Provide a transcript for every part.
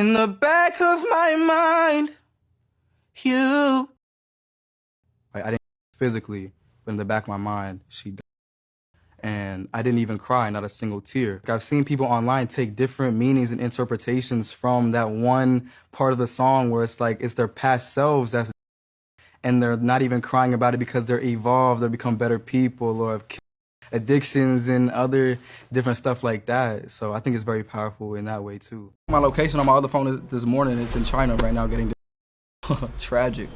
In the back of my mind, you. I didn't physically, but in the back of my mind, she died. And I didn't even cry, not a single tear. I've seen people online take different meanings and interpretations from that one part of the song where it's like it's their past selves that's, and they're not even crying about it because they're evolved or become better people or have addictions and other different stuff like that. So I think it's very powerful in that way too. My location on my other phone this morning is in China right now getting tragic.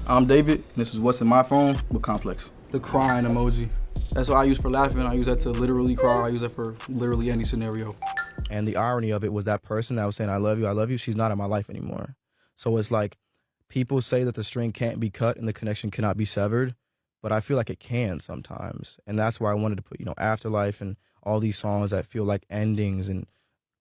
I'm David, and this is what's in my phone with Complex. The crying emoji. That's what I use for laughing. I use that to literally cry. I use that for literally any scenario. And the irony of it was that person that was saying, I love you, she's not in my life anymore. So it's like, people say that the string can't be cut and the connection cannot be severed, but I feel like it can sometimes. And that's why I wanted to put, Afterlife and all these songs that feel like endings and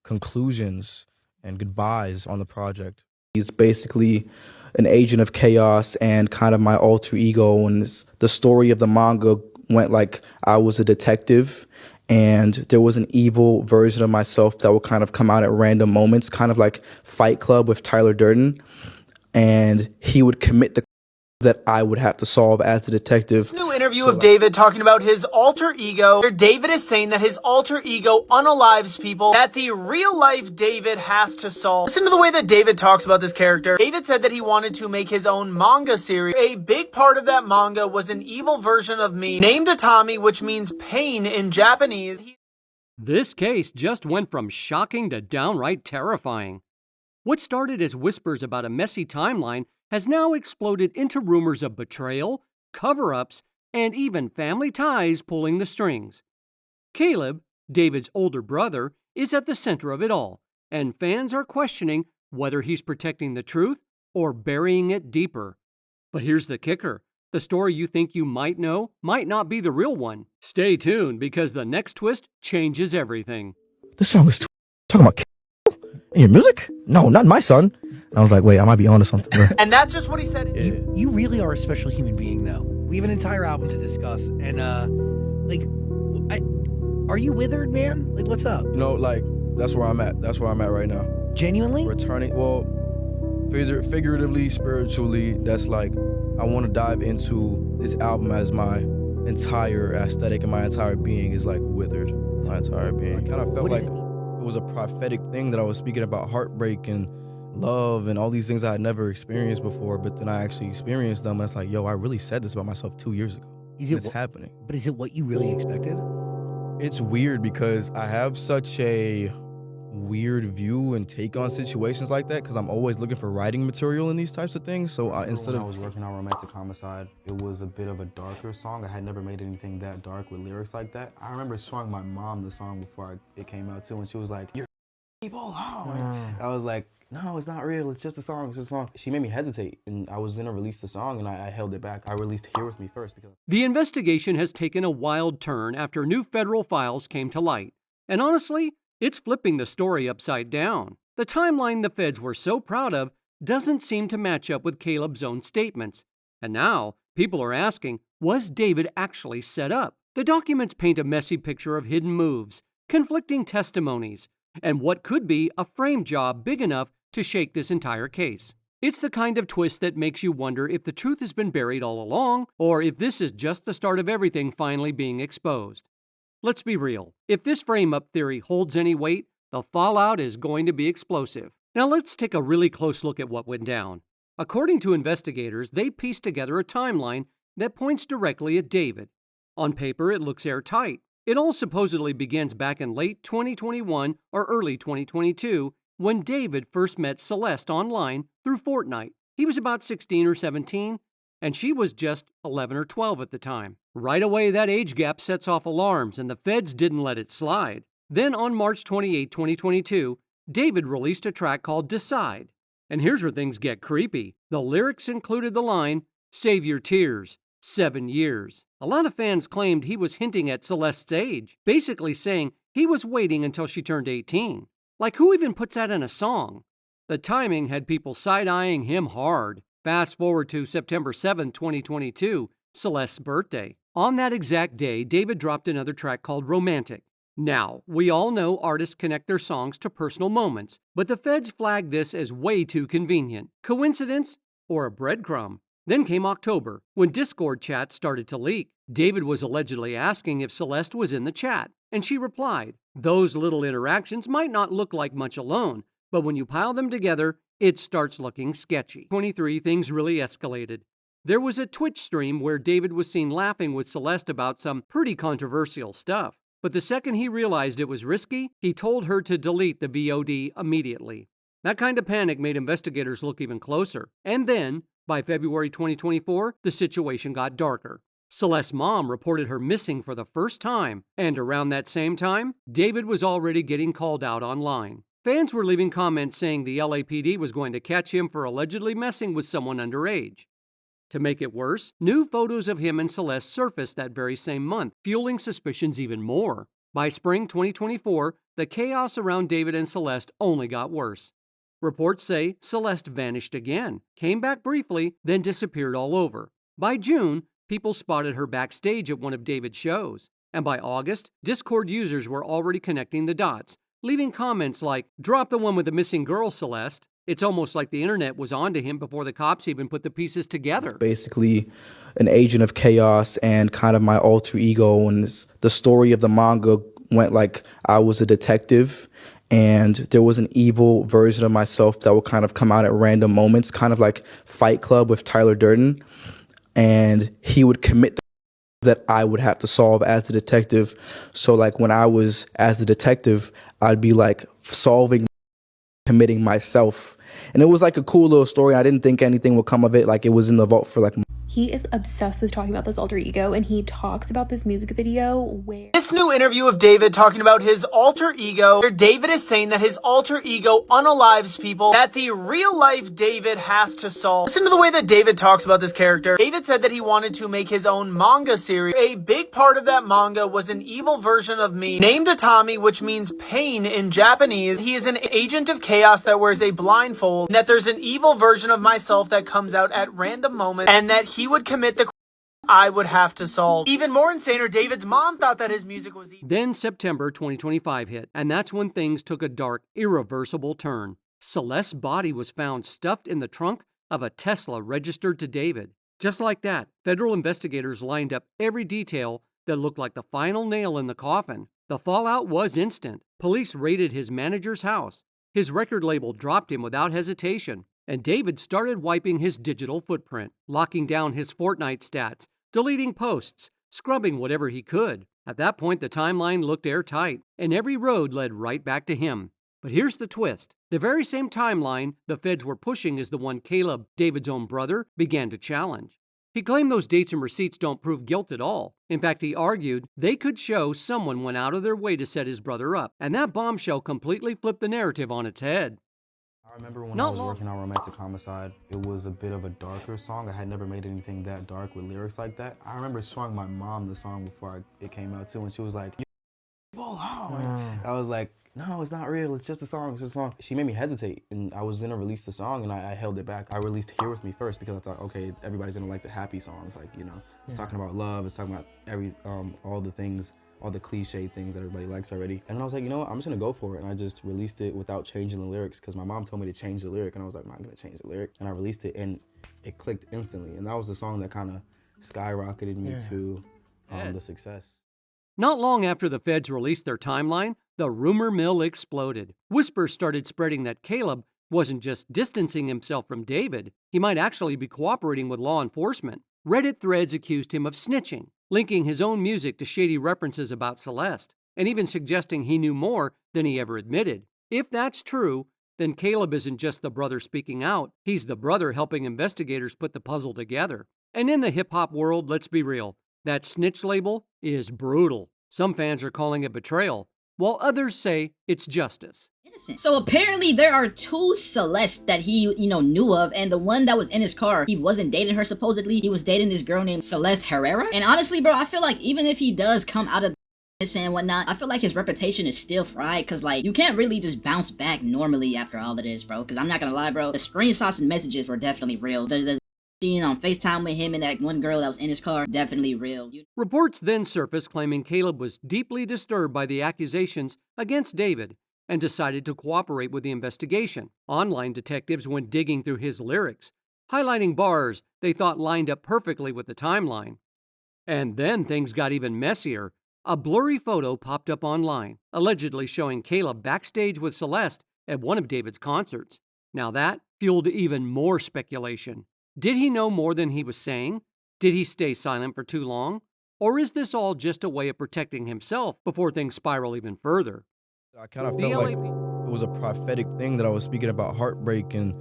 conclusions and goodbyes on the project. He's basically an agent of chaos and kind of my alter ego. And the story of the manga went like I was a detective and there was an evil version of myself that would kind of come out at random moments, kind of like Fight Club with Tyler Durden. And he would commit the that I would have to solve as the detective. New interview of David talking about his alter ego. David is saying that his alter ego unalives people that the real life David has to solve. Listen to the way that David talks about this character. David said that he wanted to make his own manga series. A big part of that manga was an evil version of me named Atami, which means pain in Japanese. This case just went from shocking to downright terrifying. What started as whispers about a messy timeline has now exploded into rumors of betrayal, cover-ups, and even family ties pulling the strings. Caleb, David's older brother, is at the center of it all, and fans are questioning whether he's protecting the truth or burying it deeper. But here's the kicker. The story you think you might know might not be the real one. Stay tuned, because the next twist changes everything. This song is talking about in your music? No, not my son. And I was like, wait, I might be onto something. Bro. And that's just what he said. You really are a special human being, though. We have an entire album to discuss, and are you withered, man? Like, what's up? That's where I'm at. That's where I'm at right now. Genuinely? Returning, figuratively, spiritually, that's like, I want to dive into this album as my entire aesthetic and my entire being is like withered. My entire being. I kind of felt like it was a prophetic thing that I was speaking about heartbreak and love and all these things I had never experienced before, but then I actually experienced them and it's like, yo, I really said this about myself 2 years ago. It's happening. But is it what you really expected? It's weird because I have such a weird view and take on situations like that because I'm always looking for writing material in these types of things. So instead of... I was working on Romantic Homicide, it was a bit of a darker song. I had never made anything that dark with lyrics like that. I remember showing my mom the song before it came out too, and she was like, "You're people." I was like, "No, it's not real. It's just a song. It's just a song." She made me hesitate, and I was gonna release the song, and I held it back. I released Here With Me first because... The investigation has taken a wild turn after new federal files came to light. And honestly, it's flipping the story upside down. The timeline the feds were so proud of doesn't seem to match up with Caleb's own statements. And now, people are asking, was David actually set up? The documents paint a messy picture of hidden moves, conflicting testimonies, and what could be a frame job big enough to shake this entire case. It's the kind of twist that makes you wonder if the truth has been buried all along, or if this is just the start of everything finally being exposed. Let's be real. If this frame-up theory holds any weight, the fallout is going to be explosive. Now let's take a really close look at what went down. According to investigators, they pieced together a timeline that points directly at David. On paper, it looks airtight. It all supposedly begins back in late 2021 or early 2022 when David first met Celeste online through Fortnite. He was about 16 or 17, and she was just 11 or 12 at the time. Right away, that age gap sets off alarms, and the feds didn't let it slide. Then on March 28, 2022, David released a track called Decide. And here's where things get creepy. The lyrics included the line, "Save your tears, 7 years." A lot of fans claimed he was hinting at Celeste's age, basically saying he was waiting until she turned 18. Like, who even puts that in a song? The timing had people side-eyeing him hard. Fast forward to September 7, 2022, Celeste's birthday. On that exact day, David dropped another track called Romantic. Now, we all know artists connect their songs to personal moments, but the feds flagged this as way too convenient. Coincidence or a breadcrumb? Then came October, when Discord chats started to leak. David was allegedly asking if Celeste was in the chat, and she replied, "Those little interactions might not look like much alone, but when you pile them together, it starts looking sketchy." 23, things really escalated. There was a Twitch stream where David was seen laughing with Celeste about some pretty controversial stuff. But the second he realized it was risky, he told her to delete the VOD immediately. That kind of panic made investigators look even closer. And then, by February 2024, the situation got darker. Celeste's mom reported her missing for the first time, and around that same time, David was already getting called out online. Fans were leaving comments saying the LAPD was going to catch him for allegedly messing with someone underage. To make it worse, new photos of him and Celeste surfaced that very same month, fueling suspicions even more. By spring 2024, the chaos around David and Celeste only got worse. Reports say Celeste vanished again, came back briefly, then disappeared all over. By June, people spotted her backstage at one of David's shows. And by August, Discord users were already connecting the dots, leaving comments like, "Drop the one with the missing girl, Celeste." It's almost like the internet was onto him before the cops even put the pieces together. It's basically an agent of chaos and kind of my alter ego. And the story of the manga went like I was a detective and there was an evil version of myself that would kind of come out at random moments, kind of like Fight Club with Tyler Durden. And he would commit that I would have to solve as the detective. So like when I was as the detective, I'd be like solving, committing myself. And it was like a cool little story. I didn't think anything would come of it. Like it was in the vault for like. He is obsessed with talking about this alter ego, and he talks about this music video where... This new interview of David talking about his alter ego, where David is saying that his alter ego unalives people that the real life David has to solve. Listen to the way that David talks about this character. David said that he wanted to make his own manga series. A big part of that manga was an evil version of me named Atami, which means pain in Japanese. He is an agent of chaos that wears a blindfold, and that there's an evil version of myself that comes out at random moments, and that he would commit the I would have to solve. Even more insaner, David's mom thought that his music was evil. Then September 2025 hit, and that's when things took a dark, irreversible turn. Celeste's body was found stuffed in the trunk of a Tesla registered to David. Just like that, federal investigators lined up every detail that looked like the final nail in the coffin. The fallout was instant. Police raided his manager's house. His record label dropped him without hesitation. And David started wiping his digital footprint, locking down his Fortnite stats, deleting posts, scrubbing whatever he could. At that point, the timeline looked airtight, and every road led right back to him. But here's the twist. The very same timeline the feds were pushing is the one Caleb, David's own brother, began to challenge. He claimed those dates and receipts don't prove guilt at all. In fact, he argued they could show someone went out of their way to set his brother up, and that bombshell completely flipped the narrative on its head. I remember when I was working on Romantic Homicide, it was a bit of a darker song. I had never made anything that dark with lyrics like that. I remember showing my mom the song before it came out too, and she was like, I was like, no, it's not real, it's just a song, it's just a song. She made me hesitate, and I was gonna release the song, and I held it back. I released Here With Me first because I thought, okay, everybody's gonna like the happy songs, like, you know, it's talking about love, it's talking about all the things, all the cliche things that everybody likes already. And then I was like, you know what, I'm just gonna go for it. And I just released it without changing the lyrics because my mom told me to change the lyric, and I was like, I'm not gonna change the lyric. And I released it, and it clicked instantly. And that was the song that kind of skyrocketed me to the success. Not long after the feds released their timeline, the rumor mill exploded. Whispers started spreading that Caleb wasn't just distancing himself from David, he might actually be cooperating with law enforcement. Reddit threads accused him of snitching, linking his own music to shady references about Celeste, and even suggesting he knew more than he ever admitted. If that's true, then Caleb isn't just the brother speaking out, he's the brother helping investigators put the puzzle together. And in the hip-hop world, let's be real, that snitch label is brutal. Some fans are calling it betrayal, while others say it's justice. Innocent. So apparently there are two Celeste that he, knew of, and the one that was in his car, he wasn't dating her supposedly. He was dating this girl named Celeste Herrera. And honestly, bro, I feel like even if he does come out of this and whatnot, I feel like his reputation is still fried, because like you can't really just bounce back normally after all of this, bro. Because I'm not gonna lie, bro, the screenshots and messages were definitely real. The Seeing on FaceTime with him and that one girl that was in his car, definitely real. Reports then surfaced claiming Caleb was deeply disturbed by the accusations against David and decided to cooperate with the investigation. Online detectives went digging through his lyrics, highlighting bars they thought lined up perfectly with the timeline. And then things got even messier. A blurry photo popped up online, allegedly showing Caleb backstage with Celeste at one of David's concerts. Now that fueled even more speculation. Did he know more than he was saying? Did he stay silent for too long? Or is this all just a way of protecting himself before things spiral even further? I kind of felt like it was a prophetic thing that I was speaking about heartbreak and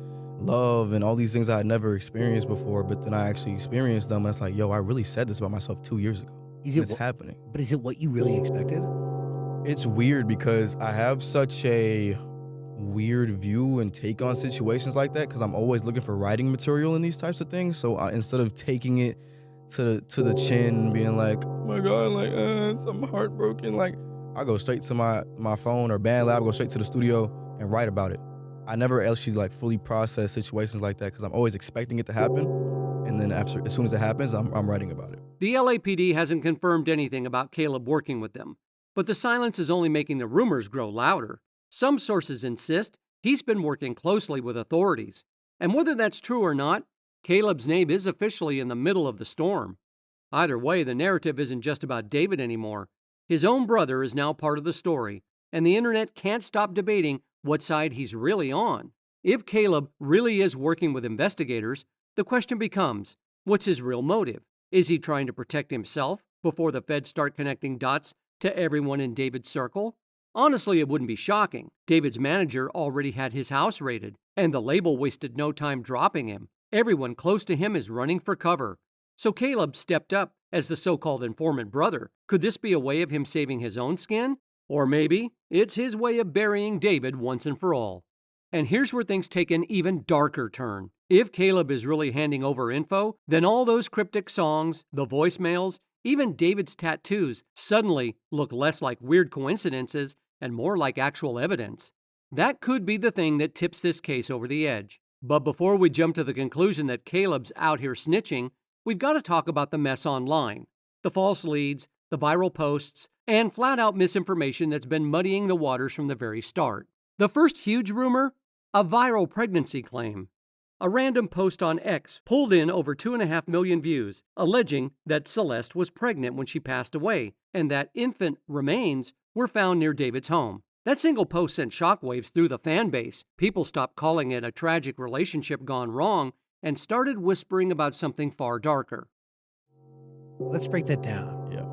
love and all these things I had never experienced before, but then I actually experienced them, and it's like, yo, I really said this about myself 2 years ago. It's happening. But is it what you really expected? It's weird because I have such a weird view and take on situations like that because I'm always looking for writing material in these types of things. So instead of taking it to the chin and being like, oh my God, like, I'm heartbroken, like, I go straight to my phone or BandLab, go straight to the studio and write about it. I never actually like fully process situations like that because I'm always expecting it to happen. And then as soon as it happens, I'm writing about it. The LAPD hasn't confirmed anything about Caleb working with them, but the silence is only making the rumors grow louder. Some sources insist he's been working closely with authorities. And whether that's true or not, Caleb's name is officially in the middle of the storm. Either way, the narrative isn't just about David anymore. His own brother is now part of the story, and the internet can't stop debating what side he's really on. If Caleb really is working with investigators, the question becomes, what's his real motive? Is he trying to protect himself before the feds start connecting dots to everyone in David's circle? Honestly, it wouldn't be shocking. David's manager already had his house raided, and the label wasted no time dropping him. Everyone close to him is running for cover. So Caleb stepped up as the so-called informant brother. Could this be a way of him saving his own skin? Or maybe it's his way of burying David once and for all. And here's where things take an even darker turn. If Caleb is really handing over info, then all those cryptic songs, the voicemails, even David's tattoos suddenly look less like weird coincidences and more like actual evidence. That could be the thing that tips this case over the edge. But before we jump to the conclusion that Caleb's out here snitching, we've got to talk about the mess online. The false leads, the viral posts, and flat-out misinformation that's been muddying the waters from the very start. The first huge rumor? A viral pregnancy claim. A random post on X pulled in over 2.5 million views, alleging that Celeste was pregnant when she passed away, and that infant remains were found near David's home. That single post sent shockwaves through the fan base. People stopped calling it a tragic relationship gone wrong and started whispering about something far darker. Let's break that down. Yeah.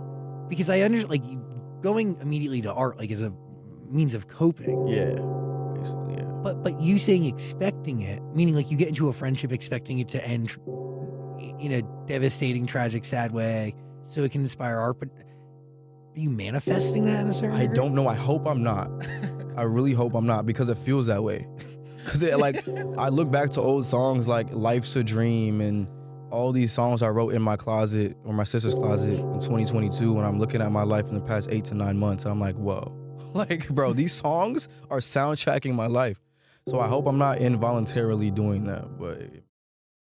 Because I understand, going immediately to art, is a means of coping. Yeah, basically, yeah. But you saying expecting it, meaning you get into a friendship expecting it to end in a devastating, tragic, sad way so it can inspire art, but are you manifesting that in a certain I degree? don't know. I hope I'm not. I really hope I'm not because it feels that way. Because I look back to old songs like Life's a Dream and all these songs I wrote in my closet or my sister's closet in 2022 when I'm looking at my life in the past 8 to 9 months. I'm like, whoa. Bro, these songs are soundtracking my life. So I hope I'm not involuntarily doing that.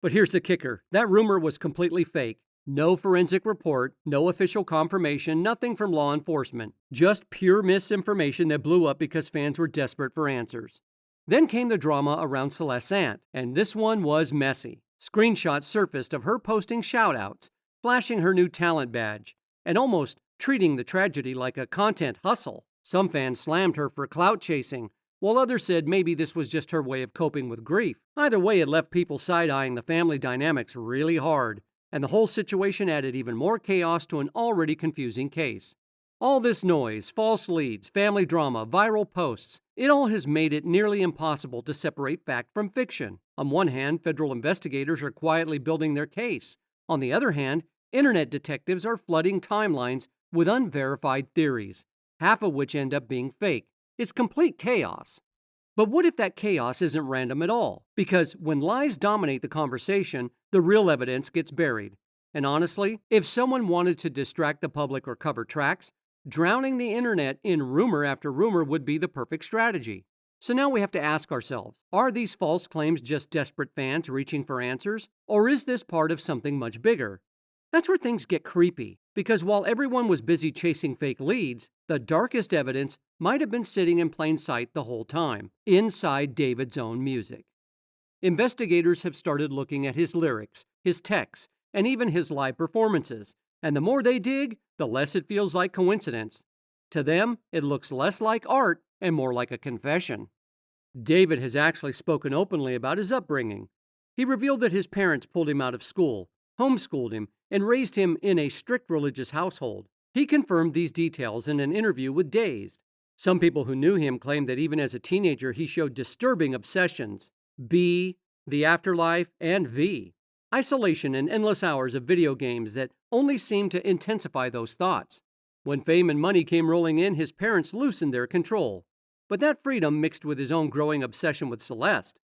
But here's the kicker. That rumor was completely fake. No forensic report, no official confirmation, nothing from law enforcement. Just pure misinformation that blew up because fans were desperate for answers. Then came the drama around Celeste's aunt, and this one was messy. Screenshots surfaced of her posting shout-outs, flashing her new talent badge, and almost treating the tragedy like a content hustle. Some fans slammed her for clout chasing, while others said maybe this was just her way of coping with grief. Either way, it left people side-eyeing the family dynamics really hard, and the whole situation added even more chaos to an already confusing case. All this noise, false leads, family drama, viral posts, it all has made it nearly impossible to separate fact from fiction. On one hand, federal investigators are quietly building their case. On the other hand, internet detectives are flooding timelines with unverified theories, half of which end up being fake. It's complete chaos. But what if that chaos isn't random at all? Because when lies dominate the conversation, the real evidence gets buried. And honestly, if someone wanted to distract the public or cover tracks, drowning the internet in rumor after rumor would be the perfect strategy. So now we have to ask ourselves, are these false claims just desperate fans reaching for answers? Or is this part of something much bigger? That's where things get creepy, because while everyone was busy chasing fake leads, the darkest evidence might have been sitting in plain sight the whole time, inside David's own music. Investigators have started looking at his lyrics, his texts, and even his live performances, and the more they dig, the less it feels like coincidence. To them, it looks less like art and more like a confession. David has actually spoken openly about his upbringing. He revealed that his parents pulled him out of school, homeschooled him, and raised him in a strict religious household. He confirmed these details in an interview with Dazed. Some people who knew him claimed that even as a teenager he showed disturbing obsessions: B, the afterlife, and V. Isolation and endless hours of video games that only seemed to intensify those thoughts. When fame and money came rolling in, his parents loosened their control. But that freedom mixed with his own growing obsession with Celeste,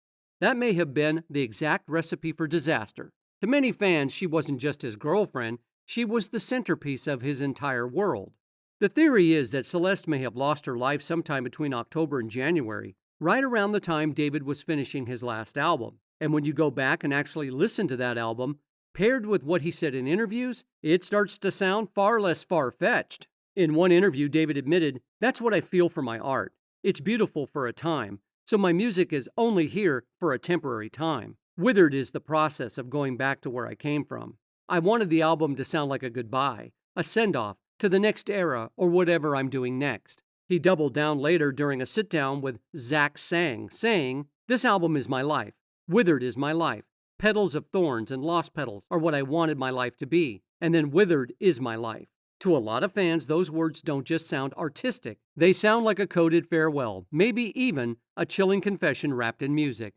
that may have been the exact recipe for disaster. To many fans, she wasn't just his girlfriend, she was the centerpiece of his entire world. The theory is that Celeste may have lost her life sometime between October and January, right around the time David was finishing his last album. And when you go back and actually listen to that album, paired with what he said in interviews, it starts to sound far less far-fetched. In one interview, David admitted, "That's what I feel for my art. It's beautiful for a time, so my music is only here for a temporary time. Withered is the process of going back to where I came from. I wanted the album to sound like a goodbye, a send-off to the next era or whatever I'm doing next." He doubled down later during a sit-down with Zach Sang, saying, "This album is my life. Withered is my life. Petals of thorns and lost petals are what I wanted my life to be, and then withered is my life." To a lot of fans, those words don't just sound artistic. They sound like a coded farewell, maybe even a chilling confession wrapped in music.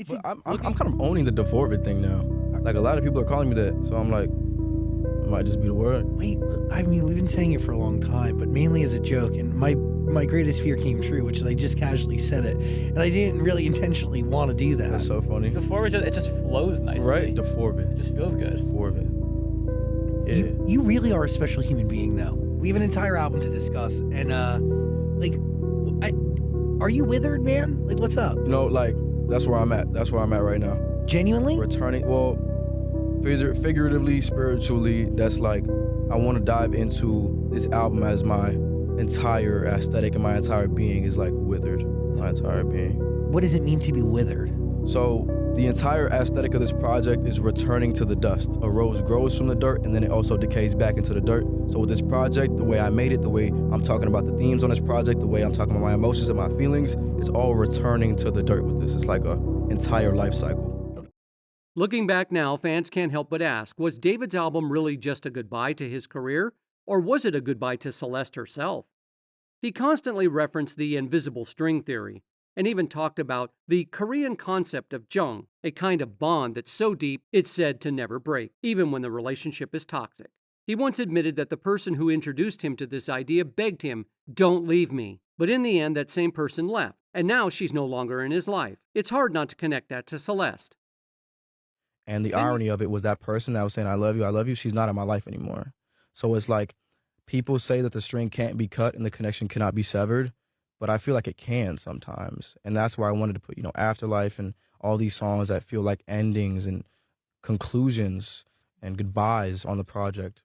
But I'm kind of owning the D4vd thing now. Like, a lot of people are calling me that, so I'm like, it might just be the word. Wait, I mean, we've been saying it for a long time, but mainly as a joke, and my greatest fear came true, which is I just casually said it, and I didn't really intentionally want to do that. That's so funny. D4vd, it just flows nicely. Right? D4vd. It just feels good. D4vd. Yeah. You really are a special human being, though. We have an entire album to discuss, and are you withered, man? Like, what's up? You know, like, that's where I'm at. That's where I'm at right now. Genuinely? Returning, well, figuratively, spiritually, that's like, I want to dive into this album as my entire aesthetic and my entire being is like withered. My entire being. What does it mean to be withered? So, the entire aesthetic of this project is returning to the dust. A rose grows from the dirt and then it also decays back into the dirt. So with this project, the way I made it, the way I'm talking about the themes on this project, the way I'm talking about my emotions and my feelings, it's all returning to the dirt with this. It's like an entire life cycle. Looking back now, fans can't help but ask, was David's album really just a goodbye to his career, or was it a goodbye to Celeste herself? He constantly referenced the invisible string theory, and even talked about the Korean concept of jung, a kind of bond that's so deep it's said to never break, even when the relationship is toxic. He once admitted that the person who introduced him to this idea begged him, "Don't leave me." But in the end, that same person left, and now she's no longer in his life. It's hard not to connect that to Celeste. And the irony of it was that person that was saying, I love you, she's not in my life anymore. So it's like, people say that the string can't be cut and the connection cannot be severed, but I feel like it can sometimes. And that's why I wanted to put, Afterlife and all these songs that feel like endings and conclusions and goodbyes on the project.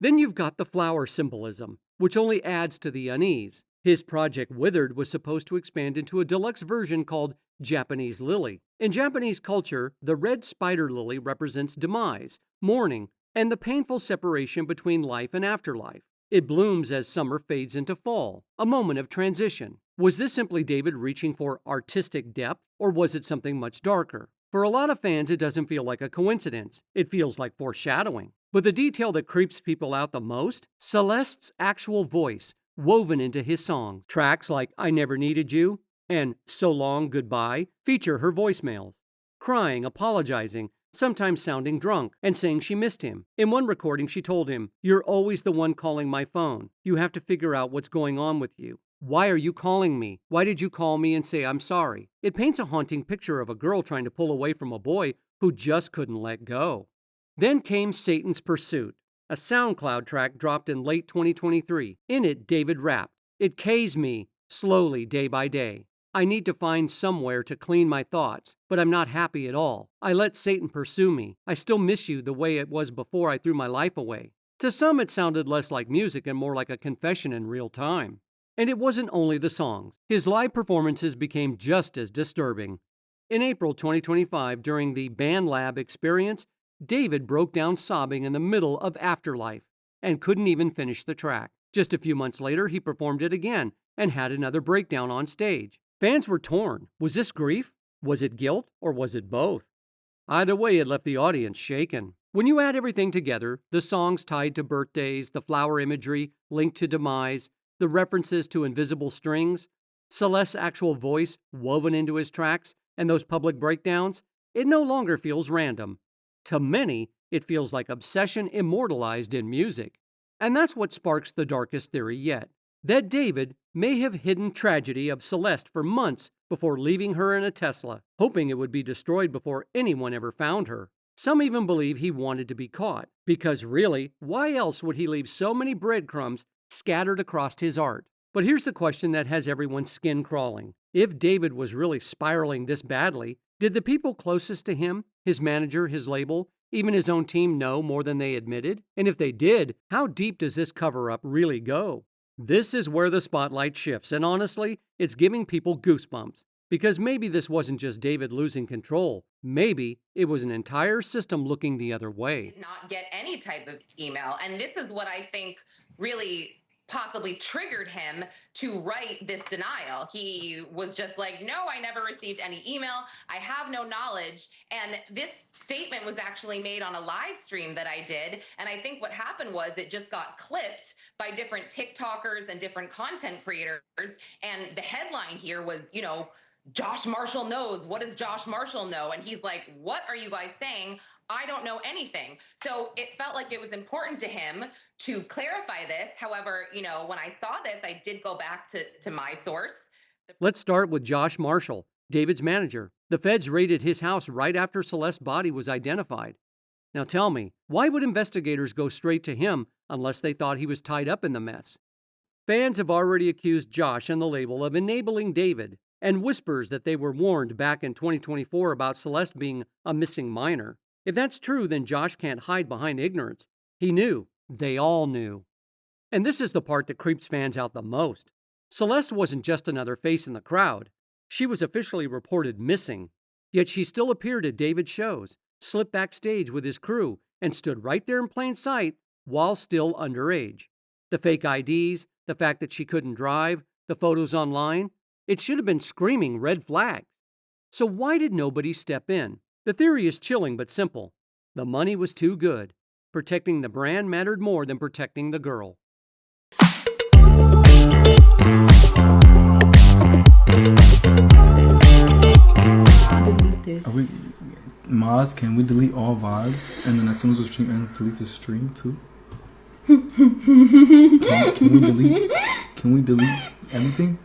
Then you've got the flower symbolism, which only adds to the unease. His project Withered was supposed to expand into a deluxe version called Japanese Lily. In Japanese culture, the red spider lily represents demise, mourning, and the painful separation between life and afterlife. It blooms as summer fades into fall, a moment of transition. Was this simply David reaching for artistic depth, or was it something much darker? For a lot of fans, it doesn't feel like a coincidence. It feels like foreshadowing. But the detail that creeps people out the most? Celeste's actual voice, woven into his songs. Tracks like I Never Needed You and So Long Goodbye feature her voicemails, crying, apologizing, sometimes sounding drunk, and saying she missed him. In one recording, she told him, "You're always the one calling my phone. You have to figure out what's going on with you. Why are you calling me? Why did you call me and say I'm sorry?" It paints a haunting picture of a girl trying to pull away from a boy who just couldn't let go. Then came Satan's Pursuit, a SoundCloud track dropped in late 2023. In it, David rapped, "It K's me, Slowly, day by day. I need to find somewhere to clean my thoughts, but I'm not happy at all. I let Satan pursue me. I still miss you the way it was before I threw my life away. To some, it sounded less like music and more like a confession in real time. And it wasn't only the songs. His live performances became just as disturbing. In April 2025, during the Band Lab experience, David broke down sobbing in the middle of Afterlife and couldn't even finish the track. Just a few months later, he performed it again and had another breakdown on stage. Fans were torn. Was this grief? Was it guilt? Or was it both? Either way, it left the audience shaken. When you add everything together, the songs tied to birthdays, the flower imagery linked to demise, the references to invisible strings, Celeste's actual voice woven into his tracks, and those public breakdowns, it no longer feels random. To many, it feels like obsession immortalized in music. And that's what sparks the darkest theory yet. That David may have hidden tragedy of Celeste for months before leaving her in a Tesla, hoping it would be destroyed before anyone ever found her. Some even believe he wanted to be caught, because really, why else would he leave so many breadcrumbs scattered across his art? But here's the question that has everyone's skin crawling. If David was really spiraling this badly, did the people closest to him, his manager, his label, even his own team know more than they admitted? And if they did, how deep does this cover-up really go? This is where the spotlight shifts, and honestly, it's giving people goosebumps. Because maybe this wasn't just David losing control. Maybe it was an entire system looking the other way. Did not get any type of email, and this is what I think really possibly triggered him to write this denial. He was just like, no, I never received any email. I have no knowledge. And this statement was actually made on a live stream that I did. And I think what happened was it just got clipped by different TikTokers and different content creators. And the headline here was, Josh Marshall knows. What does Josh Marshall know? And he's like, what are you guys saying? I don't know anything. So it felt like it was important to him to clarify this. However, when I saw this, I did go back to my source. Let's start with Josh Marshall, David's manager. The feds raided his house right after Celeste's body was identified. Now tell me, why would investigators go straight to him unless they thought he was tied up in the mess? Fans have already accused Josh and the label of enabling David, and whispers that they were warned back in 2024 about Celeste being a missing minor. If that's true, then Josh can't hide behind ignorance. He knew. They all knew. And this is the part that creeps fans out the most. Celeste wasn't just another face in the crowd. She was officially reported missing. Yet she still appeared at David's shows, slipped backstage with his crew, and stood right there in plain sight while still underage. The fake IDs, the fact that she couldn't drive, the photos online, it should have been screaming red flags. So why did nobody step in? The theory is chilling but simple. The money was too good. Protecting the brand mattered more than protecting the girl. Maz, can we delete all VODs? And then as soon as the stream ends, delete the stream too? Can we delete anything?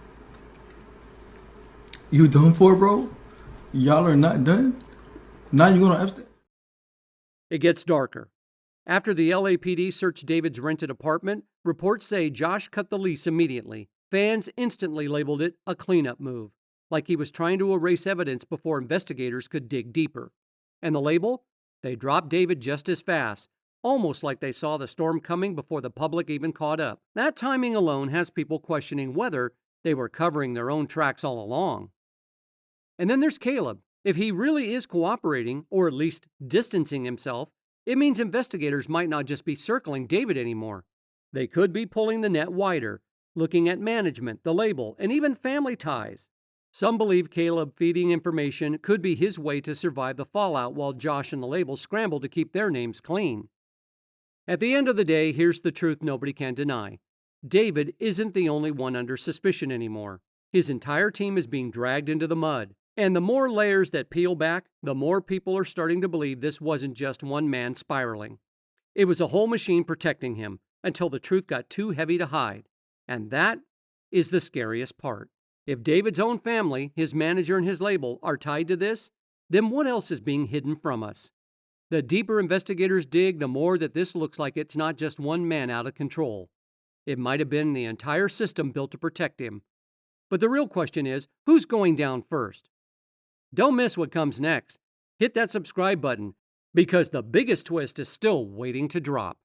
You done for, bro? Y'all are not done? Now you going to Epstein? It gets darker. After the LAPD searched David's rented apartment, reports say Josh cut the lease immediately. Fans instantly labeled it a cleanup move, like he was trying to erase evidence before investigators could dig deeper. And the label? They dropped David just as fast, almost like they saw the storm coming before the public even caught up. That timing alone has people questioning whether they were covering their own tracks all along. And then there's Caleb. If he really is cooperating, or at least distancing himself, it means investigators might not just be circling David anymore. They could be pulling the net wider, looking at management, the label, and even family ties. Some believe Caleb feeding information could be his way to survive the fallout while Josh and the label scramble to keep their names clean. At the end of the day, here's the truth nobody can deny. David isn't the only one under suspicion anymore. His entire team is being dragged into the mud. And the more layers that peel back, the more people are starting to believe this wasn't just one man spiraling. It was a whole machine protecting him until the truth got too heavy to hide. And that is the scariest part. If David's own family, his manager, and his label are tied to this, then what else is being hidden from us? The deeper investigators dig, the more that this looks like it's not just one man out of control. It might have been the entire system built to protect him. But the real question is, who's going down first? Don't miss what comes next. Hit that subscribe button, because the biggest twist is still waiting to drop.